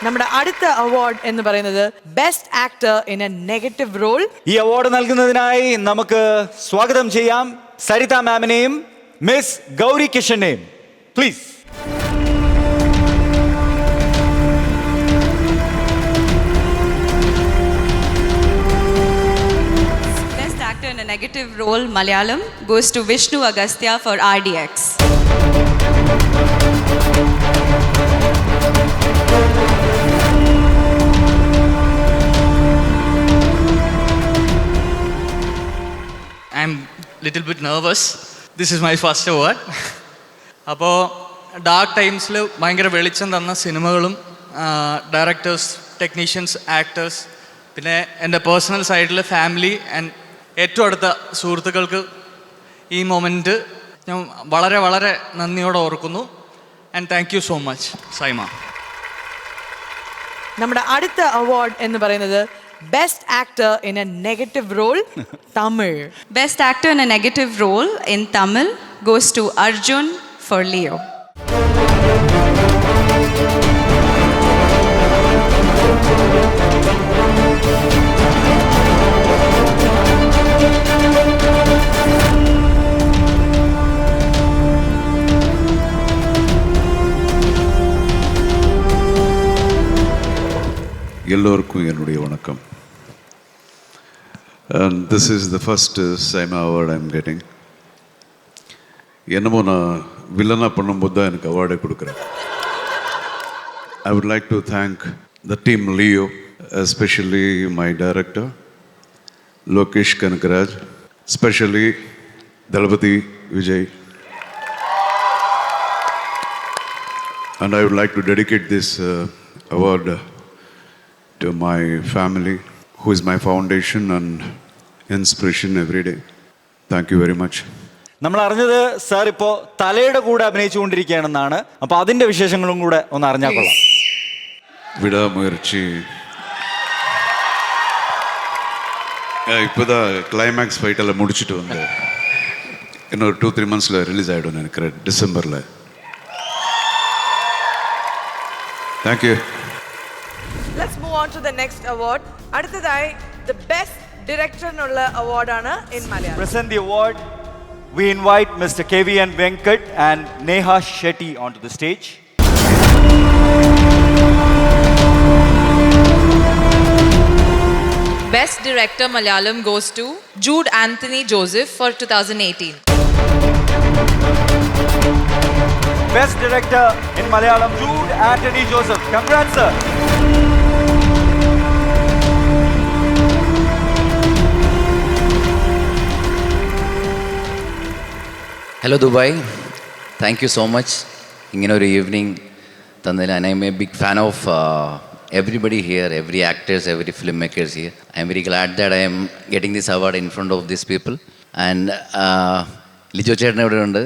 നമ്മുടെ അടുത്ത അവാർഡ് എന്ന് പറയുന്നത് best actor in a negative role. ഈ അവാർഡ് നൽകുന്നതിനായി നമുക്ക് സ്വാഗതം ചെയ്യാം സരിത മാമിനെയും മിസ് ഗൗരി കിഷനെയും. Please. Best actor in a negative role Malayalam goes to Vishnu Agastya for RDX. I'm little bit nervous. This is my first award. അപ്പോൾ dark ടൈംസിൽ ഭയങ്കര വെളിച്ചം തന്ന സിനിമകളും ഡയറക്ടേഴ്സ്, ടെക്നീഷ്യൻസ്, ആക്ടേഴ്സ്, പിന്നെ എൻ്റെ പേഴ്സണൽ സൈഡിൽ ഫാമിലി ആൻഡ് ഏറ്റവും അടുത്ത സുഹൃത്തുക്കൾക്ക് ഈ മൊമെൻറ്റ് ഞാൻ വളരെ വളരെ നന്ദിയോടെ ഓർക്കുന്നു. And thank you so much SIIMA. നമ്മുടെ അടുത്ത അവാർഡ് എന്ന് പറയുന്നത് best actor in a negative role Tamil. Best actor in a negative role in Tamil goes to Arjun for Leo. எல்லோருக்கும் என்னுடைய வணக்கம். And this is the first SIIMA award I'm getting. என்னமோ நான் வில்லனாக பண்ணும்போது தான் எனக்கு அவார்டே கொடுக்குறேன். I would like to thank the team Leo, especially my director Lokesh Kanakaraj, especially Dalapati Vijay. And I would like to dedicate this award to my family, who is my foundation and inspiration every day. Thank you very much. നമ്മൾ അറിഞ്ഞത് sir ഇപ്പോൾ തലയുടെ കൂടെ അഭിനയിച്ചുകൊണ്ടിരിക്കുകയാണെന്നാണ്. അപ്പോൾ അതിൻ്റെ വിശേഷങ്ങളും കൂടെ ഒന്ന് അറിഞ്ഞാൽ കൊള്ളാം. விடாமுயற்சி இப்போதான் கிளைமேக்ஸ் ஃபைட்டெல்லாம் முடிச்சுட்டு வந்தேன். இன்னொரு 2-3 monthஸில் ரிலீஸ் ஆகிடும் நினைக்கிறேன், டிசம்பரில். Thank you. Let's move on to the next award. അടുത്തതായി the best director എന്നുള്ള അവാർഡാണ് in Malayalam. Present the award. We invite Mr. KVN Venkat and Neha Shetty onto the stage. Best Director Malayalam goes to Jude Anthony Joseph for 2018. Best Director in Malayalam, Jude Anthony Joseph. Congrats, sir. Hello Dubai, thank you so much ഇങ്ങനെ ഒരു evening തന്നതിൽ. I'm a big fan of everybody here, every actors, every filmmakers here. I am very glad that I am getting this award in front of these people. And Lijo ചേട്ടൻ ഇവിടെ ഉണ്ട്.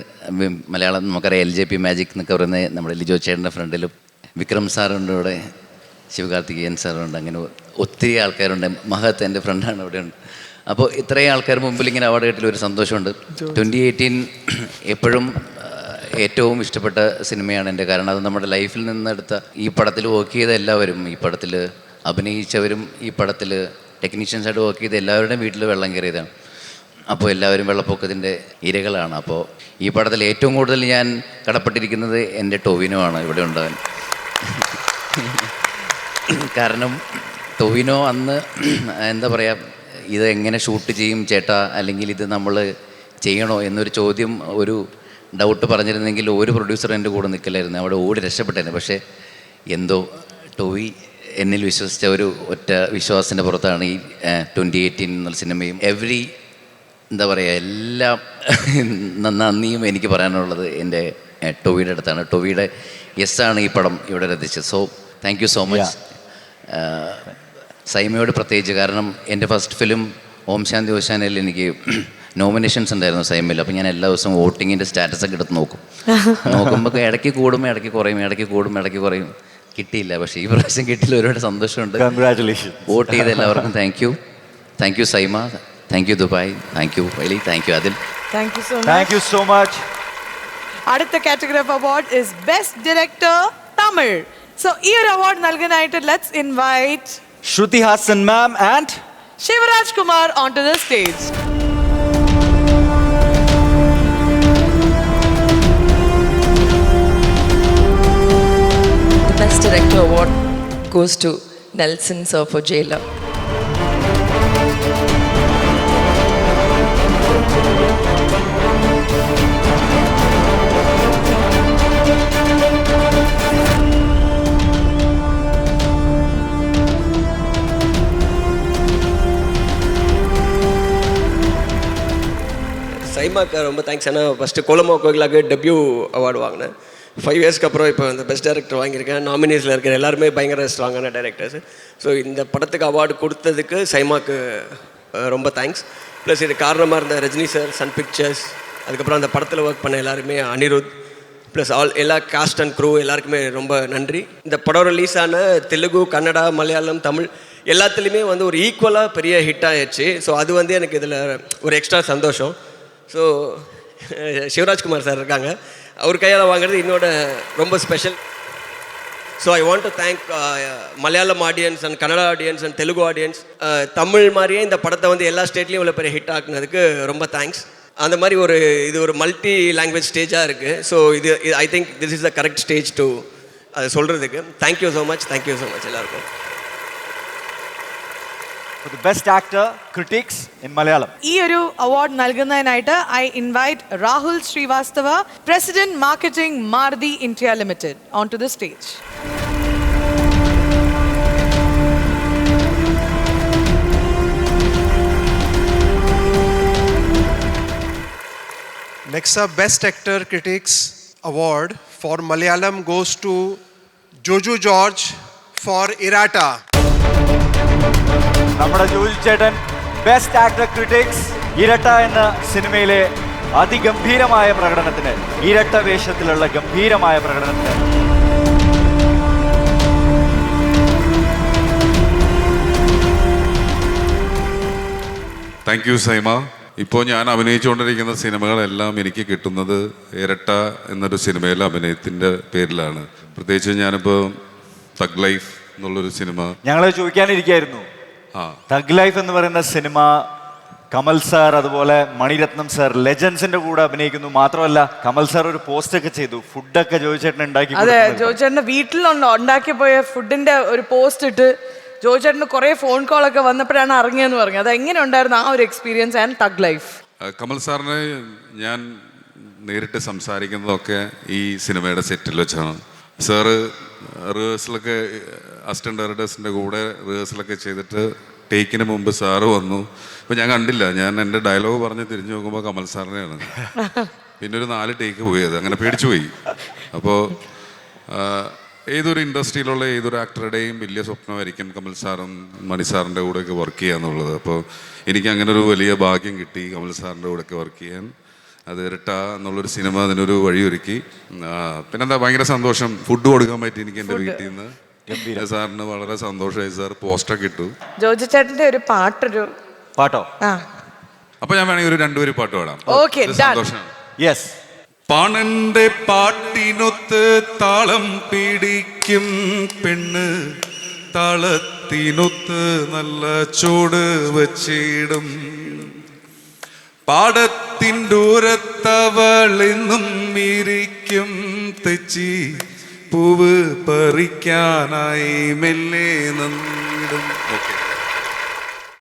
മലയാളം നമുക്കറിയാം LJP magic എന്നൊക്കെ പറയുന്നത് നമ്മുടെ ലിജോ ചേട്ടൻ്റെ ഫ്രണ്ടിലും വിക്രം സാറുണ്ട്, ഇവിടെ ശിവകാർത്തികേയൻ സാറുണ്ട്, അങ്ങനെ ഒത്തിരി ആൾക്കാരുണ്ട്. മഹത്ത് എൻ്റെ ഫ്രണ്ടാണ്, ഇവിടെ ഉണ്ട്. അപ്പോൾ ഇത്രയും ആൾക്കാർ മുമ്പിൽ ഇങ്ങനെ അവാർഡ് കിട്ടിയ ഒരു സന്തോഷമുണ്ട്. 2018 എപ്പോഴും ഏറ്റവും ഇഷ്ടപ്പെട്ട സിനിമയാണ് എൻ്റെ. കാരണം അത് നമ്മുടെ ലൈഫിൽ നിന്നെടുത്ത, ഈ പടത്തിൽ വർക്ക് ചെയ്ത എല്ലാവരും, ഈ പടത്തിൽ അഭിനയിച്ചവരും, ഈ പടത്തിൽ ടെക്നീഷ്യൻസായിട്ട് വർക്ക് ചെയ്ത എല്ലാവരുടെയും വീട്ടിൽ വെള്ളം കയറിയതാണ്. അപ്പോൾ എല്ലാവരും വെള്ളപ്പൊക്കത്തിൻ്റെ ഇരകളാണ്. അപ്പോൾ ഈ പടത്തിൽ ഏറ്റവും കൂടുതൽ ഞാൻ കടപ്പെട്ടിരിക്കുന്നത് എൻ്റെ ടൊവിനോ ആണ് ഇവിടെ ഉണ്ടാകാൻ. കാരണം ടൊവിനോ അന്ന് എന്താ പറയുക, ഇത് എങ്ങനെ ഷൂട്ട് ചെയ്യും ചേട്ടാ, അല്ലെങ്കിൽ ഇത് നമ്മൾ ചെയ്യണോ എന്നൊരു ചോദ്യം, ഒരു ഡൗട്ട് പറഞ്ഞിരുന്നെങ്കിൽ ഒരു പ്രൊഡ്യൂസർ എൻ്റെ കൂടെ നിൽക്കില്ലായിരുന്നു, അവിടെ ഓടി രക്ഷപ്പെട്ടേനെ. പക്ഷേ എന്തോ ടോവി എന്നിൽ വിശ്വസിച്ച ഒരു ഒറ്റ വിശ്വാസത്തിൻ്റെ പുറത്താണ് ഈ 2018 എന്നുള്ള സിനിമയും എന്താ പറയുക, എല്ലാം നന്ദിയും എനിക്ക് പറയാനുള്ളത് എൻ്റെ ടോവിയുടെ അടുത്താണ്. ടോവിയുടെ യെസ്സാണ് ഈ പടം ഇവിടെ എത്തിച്ചത്. So thank you so much. സൈമയോട് പ്രത്യേകിച്ച്, കാരണം എൻ്റെ ഫസ്റ്റ് ഫിലിം ഓം ശാന്തി ഓശാനയിൽ എനിക്ക് നോമിനേഷൻസ് ഉണ്ടായിരുന്നു സൈമയിൽ. അപ്പോൾ ഞാൻ എല്ലാ ദിവസവും വോട്ടിങ്ങിൻ്റെ സ്റ്റാറ്റസൊക്കെ എടുത്ത് നോക്കുമ്പോൾ ഇടയ്ക്ക് കൂടും, ഇടയ്ക്ക് കുറയും, ഇടയ്ക്ക് കൂടും, ഇടയ്ക്ക് കുറയും. കിട്ടിയില്ല, പക്ഷേ ഈ പ്രാവശ്യം കിട്ടിയില്ല. ഒരുപാട് സന്തോഷമുണ്ട്. കൺഗ്രാറ്റുലേഷൻ. വോട്ട് ചെയ്ത എല്ലാവർക്കും thank you. Thank you SIIMA, thank you Dubai, thank you വലി, താങ്ക് യു അതിൽ. Thank you so much. അടുത്ത category of award is best director Tamil. So, ഈ ഒരു award നൽകാനായിട്ട് let's invite Shruti Hassan ma'am and Shivraj Kumar onto the stage. The Best Director Award goes to Nelson Sir for Jailer. சைமாக்கு ரொம்ப thanks. ஏன்னா first கோலமா கோகிலாக்கு debut award வாங்கினேன். 5 இயர்ஸ்க்கு அப்புறம் இப்போ இந்த பெஸ்ட் டைரக்டர் வாங்கியிருக்கேன். நாமினேஸில் இருக்கிற எல்லாருமே பயங்கர ஸ்ட்ராங்கான டைரக்டர்ஸ். ஸோ இந்த படத்துக்கு அவார்டு கொடுத்ததுக்கு சைமாக்கு ரொம்ப தேங்க்ஸ். ப்ளஸ் இது காரணமாக இருந்த ரஜினி சார், சன் பிக்சர்ஸ், அதுக்கப்புறம் அந்த படத்தில் ஒர்க் பண்ண எல்லாருமே அனிருத், ப்ளஸ் எல்லா காஸ்ட் அண்ட் க்ரூ எல்லாருக்குமே ரொம்ப நன்றி. இந்த படம் ரிலீஸ் ஆன தெலுங்கு, கன்னடா, மலையாளம், தமிழ் எல்லாத்துலேயுமே ஒரு ஈக்குவலாக பெரிய ஹிட் ஆயிடுச்சு. ஸோ அது எனக்கு இதில் ஒரு எக்ஸ்ட்ரா சந்தோஷம். ஸோ சிவராஜ்குமார் சார் இருக்காங்க, அவர் கையால் வாங்குறது இன்னோட ரொம்ப special. So I want to thank Malayalam audience and Kannada audience and Telugu audience. Tamil மாதிரியே இந்த படத்தை எல்லா ஸ்டேட்லேயும் இவ்வளோ பெரிய ஹிட் ஆக்குனதுக்கு ரொம்ப தேங்க்ஸ். அந்த மாதிரி இது ஒரு மல்டி லாங்குவேஜ் ஸ்டேஜாக இருக்குது. ஸோ இது I think this is the correct stage to அதை சொல்கிறதுக்கு. தேங்க்யூ ஸோ மச் எல்லாருக்கும். for the best actor critics in Malayalam. ഈ ഒരു award നൽകുന്നതിനായിട്ട് I invite Rahul Srivastava, President Marketing Maruti India Limited, onto the stage. Next up, Best Actor Critics Award for Malayalam goes to Joju George for Irata. നമ്മുടെ ജോജു ചേട്ടൻ best actor critics ഇരട്ട എന്ന സിനിമയിലെ അതിഗംഭീരമായ പ്രകടനത്തിന്, ഇരട്ട വേഷത്തിലുള്ള ഗംഭീരമായ പ്രകടനത്തിന് താങ്ക് യു സൈമ. ഇപ്പോൾ ഞാൻ അഭിനയിച്ചുകൊണ്ടിരിക്കുന്ന സിനിമകളെല്ലാം എനിക്ക് കിട്ടുന്നത് ഇരട്ട എന്നൊരു സിനിമയിലെ അഭിനയത്തിൻ്റെ പേരിലാണ്. പ്രത്യേകിച്ച് ഞാനിപ്പോൾ തഗ് ലൈഫ് എന്നുള്ളൊരു സിനിമ ഞങ്ങൾ ചോദിക്കാനിരിക്കായിരുന്നു. തഗ് ലൈഫ് എന്ന് പറയുന്ന സിനിമ കമൽ സാർ അതുപോലെ മണിരത്നം സാർ ലെജൻസിന്റെ കൂടെ അഭിനയിക്കുന്നു. മാത്രമല്ല കമൽ സാർ ഒരു പോസ്റ്റ് ഒക്കെ ചെയ്തു, ഫുഡൊക്കെ ജോയിച്ചേട്ടൻ ഉണ്ടാക്കി. അതെ, ജോയിച്ചേട്ടന്റെ വീട്ടിലുണ്ടോ ഉണ്ടാക്കി പോയ ഫുഡിന്റെ ഒരു പോസ്റ്റ് ഇട്ട് ജോയിച്ചേട്ടന് കുറെ ഫോൺ കോൾ ഒക്കെ വന്നപ്പോഴാണ് അറിഞ്ഞതെന്ന് പറഞ്ഞു. അത് എങ്ങനെ ഉണ്ടായിരുന്നു ആ ഒരു experience and thug life? Kamal സാറിനെ ഞാൻ നേരിട്ട് സംസാരിക്കുന്നതൊക്കെ ഈ സിനിമയുടെ സെറ്റിൽ വെച്ചാണ്. സാറ് റിഹേഴ്സലൊക്കെ അസിസ്റ്റന്റ് ഡയറക്ടേഴ്സിൻ്റെ കൂടെ റിഹേഴ്സലൊക്കെ ചെയ്തിട്ട് ടേക്കിന് മുമ്പ് സാറ് വന്നു. അപ്പോൾ ഞാൻ കണ്ടില്ല, ഞാൻ എൻ്റെ ഡയലോഗ് പറഞ്ഞ് തിരിഞ്ഞു നോക്കുമ്പോൾ കമൽ സാറിനെയാണ്. പിന്നെ ഒരു 4 ടേക്ക് പോയത്, അങ്ങനെ പേടിച്ചു പോയി. അപ്പോൾ ഏതൊരു ഇൻഡസ്ട്രിയിലുള്ള ഏതൊരു ആക്ടറുടെയും വലിയ സ്വപ്നമായിരിക്കും കമൽ സാറും മണി സാറിൻ്റെ കൂടെയൊക്കെ വർക്ക് ചെയ്യുക എന്നുള്ളത്. അപ്പോൾ എനിക്ക് അങ്ങനെ ഒരു വലിയ ഭാഗ്യം കിട്ടി കമൽ സാറിൻ്റെ കൂടെയൊക്കെ വർക്ക് ചെയ്യാൻ. അത് ഇരട്ട എന്നുള്ളൊരു സിനിമ അതിനൊരു വഴിയൊരുക്കി. പിന്നെന്താ ഭയങ്കര സന്തോഷം, ഫുഡ് കൊടുക്കാൻ പറ്റി എനിക്ക് എൻ്റെ വീട്ടിൽ നിന്ന്. സാറിന് വളരെ സന്തോഷമായി. സാർ പോസ്റ്റൊക്കെ ഇട്ടു. ജോജു ചേട്ടന്റെ ഒരു പാട്ടോ? അപ്പൊ ഞാൻ വേണമെങ്കിൽ ഒരു 2 വരി പാട്ട് പാടാം. സന്തോഷമാണ്. യെസ്. പണന്റെ പാട്ടിനൊത്ത് താളം പിടിക്കും പെണ്ണ്, താളത്തിനൊത്ത് നല്ല ചൂട് വച്ചിടും. പാടത്തിൻ്റൂരത്തവളെന്നും ഇരിക്കും തെച്ചി, പൂവ് പറിക്കാനായി മെല്ലെ നന്നിടും. ഓക്കെ.